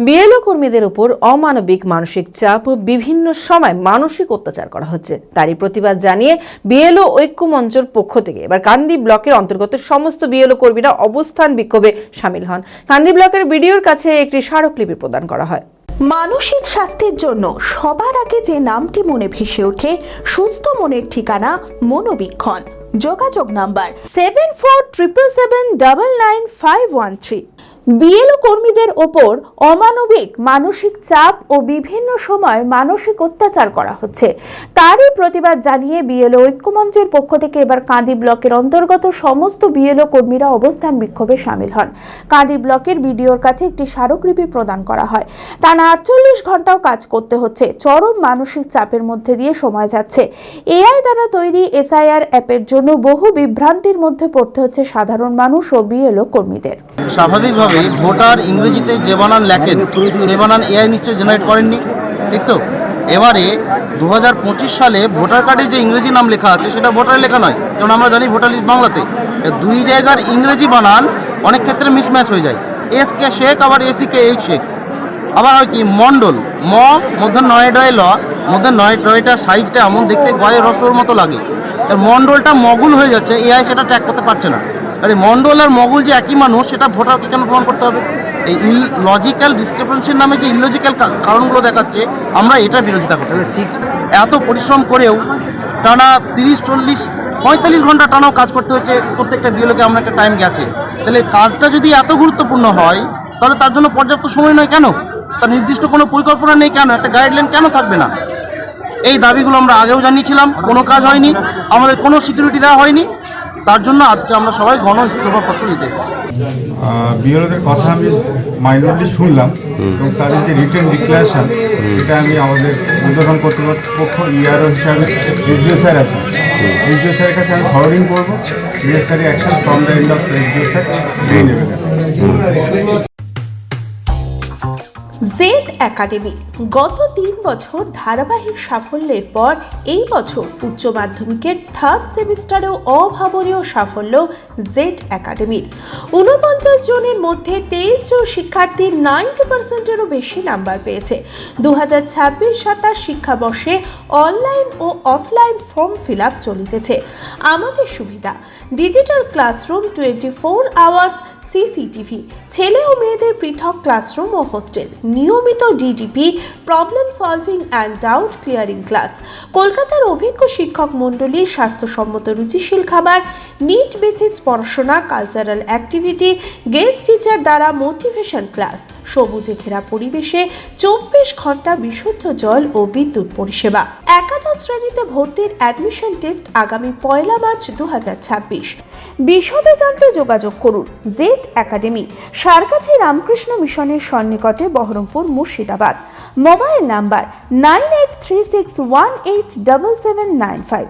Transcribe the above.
BLO কর্মীদের উপর অমানবিক মানসিক চাপ ও বিভিন্ন সময় মানসিক অত্যাচার করা হচ্ছে। তারই প্রতিবাদ জানিয়ে বিএলও ঐক্য মঞ্চের পক্ষ থেকে এবার কান্দি ব্লকের অন্তর্গত সমস্ত বিএলও কর্মীরা অবস্থান বিক্ষোভে সামিল হন। কান্দি ব্লকের বিডিওর কাছে একটি স্মারকলিপি প্রদান করা হয়। মানসিক স্বাস্থ্যের জন্য সবার আগে যে নামটি মনে ভেসে ওঠে, সুস্থ মনের ঠিকানা মনোবীক্ষণ। যোগাযোগ নাম্বার 7477799513। বিএলও কর্মীদের ওপর অমানবিক মানসিক চাপ ও বিভিন্ন সময় মানসিক অত্যাচার করা হচ্ছে। তারই প্রতিবাদ জানিয়ে বিএলও ঐক্যমঞ্চের পক্ষ থেকে এবার কাঁদি ব্লকের অন্তর্গত সমস্ত বিএলও কর্মীরা অবস্থান বিক্ষোভে সামিল হন। কাঁদি ব্লকের বিডিওর কাছে একটি স্মারকলিপি প্রদান করা হয়। টানা 48 ঘন্টাও কাজ করতে হচ্ছে। চরম মানসিক চাপের মধ্যে দিয়ে সময় যাচ্ছে। এআই দ্বারা তৈরি এসআইআর অ্যাপের জন্য বহু বিভ্রান্তির মধ্যে পড়তে হচ্ছে সাধারণ মানুষ ও বিএলও কর্মীদের। স্বাভাবিকভাবে ভোটার ইংরেজিতে যে বানান লেখেন সে বানান এআই নিশ্চয়ই জেনারেট করেননি, ঠিক তো? এবারে 2025 সালে ভোটার কার্ডে যে ইংরেজি নাম লেখা আছে সেটা ভোটারের লেখা নয়, কারণ আমরা জানি ভোটার লিস্ট বাংলাতে। দুই জায়গার ইংরেজি বানান অনেক ক্ষেত্রে মিসম্যাচ হয়ে যায়। এস কে শেখ আবার এসি কে এইচ শেখ। আবার হয় কি মণ্ডল, ম মধ্যে নয় ডয় ল, মধ্যে নয় ডয়টা সাইজটা এমন দেখতে গয়ে রসর মতো লাগে। মণ্ডলটা মগুল হয়ে যাচ্ছে, এআই সেটা ট্র্যাক করতে পারছে না। আরে মণ্ডল আর মগুল যে একই মানুষ সেটা ভোটারকে কেন প্রমাণ করতে হবে? এই লজিক্যাল ডিসক্রিপেন্সির নামে যে ইললজিক্যাল কারণগুলো দেখাচ্ছে, আমরা এটার বিরোধিতা করতেছি। এত পরিশ্রম করেও টানা 30, 40, 45 ঘন্টা টানাও কাজ করতে হচ্ছে প্রত্যেকটা বিএলওকে। আমরা একটা টাইম গেছে, তাহলে কাজটা যদি এত গুরুত্বপূর্ণ হয় তাহলে তার জন্য পর্যাপ্ত সময় নয় কেন? তার নির্দিষ্ট কোনো পরিকল্পনা নেই কেন? একটা গাইডলাইন কেন থাকবে না? এই দাবিগুলো আমরা আগেও জানিয়েছিলাম, কোনো কাজ হয়নি, আমাদের কোনো সিকিউরিটি দেওয়া হয়নি। তার জন্য আজকে আমরা সবাই গণ ইস্তফাপত্র দিতে এসেছি। বিএলওদের কথা আমি মাইনরলি শুনলাম এবং তাদের যে রিটেন ডিক্লারেশন এটা আমি আমাদের উদ্বোধন কর্তৃপক্ষ ইআরও হিসাবে এসডিও স্যার আছেন, এসডিও স্যারের কাছে আমি ফরওয়ার্ডিং করবো। Necessary action from the end of SDO sir নিয়ে নেবেন। জেড একাডেমি গত 3 বছর ধারাবাহিক সাফল্যের পর এই বছর উচ্চ মাধ্যমিকের 3rd সেমিস্টারেও অভাবনীয় সাফল্য জেড একাডেমির। 49 জনের মধ্যে 23 জন শিক্ষার্থী 90%-এরও বেশি নাম্বার পেয়েছে। 2026-27 শিক্ষাবর্ষে অনলাইন ও অফলাইন ফর্ম ফিল আপ চলিতেছে। আমাদের সুবিধা ডিজিটাল ক্লাসরুম, 24 আওয়ার্স সিসিটিভি, ছেলে ও মেয়েদের পৃথক ক্লাসরুম ও হোস্টেল, নিয়মিত DDP, problem solving and doubt clearing class, কলকাতার অভিজ্ঞ শিক্ষক মণ্ডলী, স্বাস্থ্যসম্মত রুচিশীল খাবার, নিট বেসিস পড়াশোনা, কালচারাল অ্যাক্টিভিটি, গেস্ট টিচার দ্বারা মোটিভেশন ক্লাস, সবুজে ঘেরা পরিবেশে 24 ঘন্টা বিশুদ্ধ জল ও বিদ্যুৎ পরিষেবা। একাদশ শ্রেণীতে ভর্তির অ্যাডমিশন টেস্ট আগামী 1 মার্চ 2026। বিশদে জানতে যোগাযোগ করুন জেড একাডেমি, সারকাছি রামকৃষ্ণ মিশনের সন্নিকটে, বহরমপুর, মুর্শিদাবাদ। Mobile number 9836187795।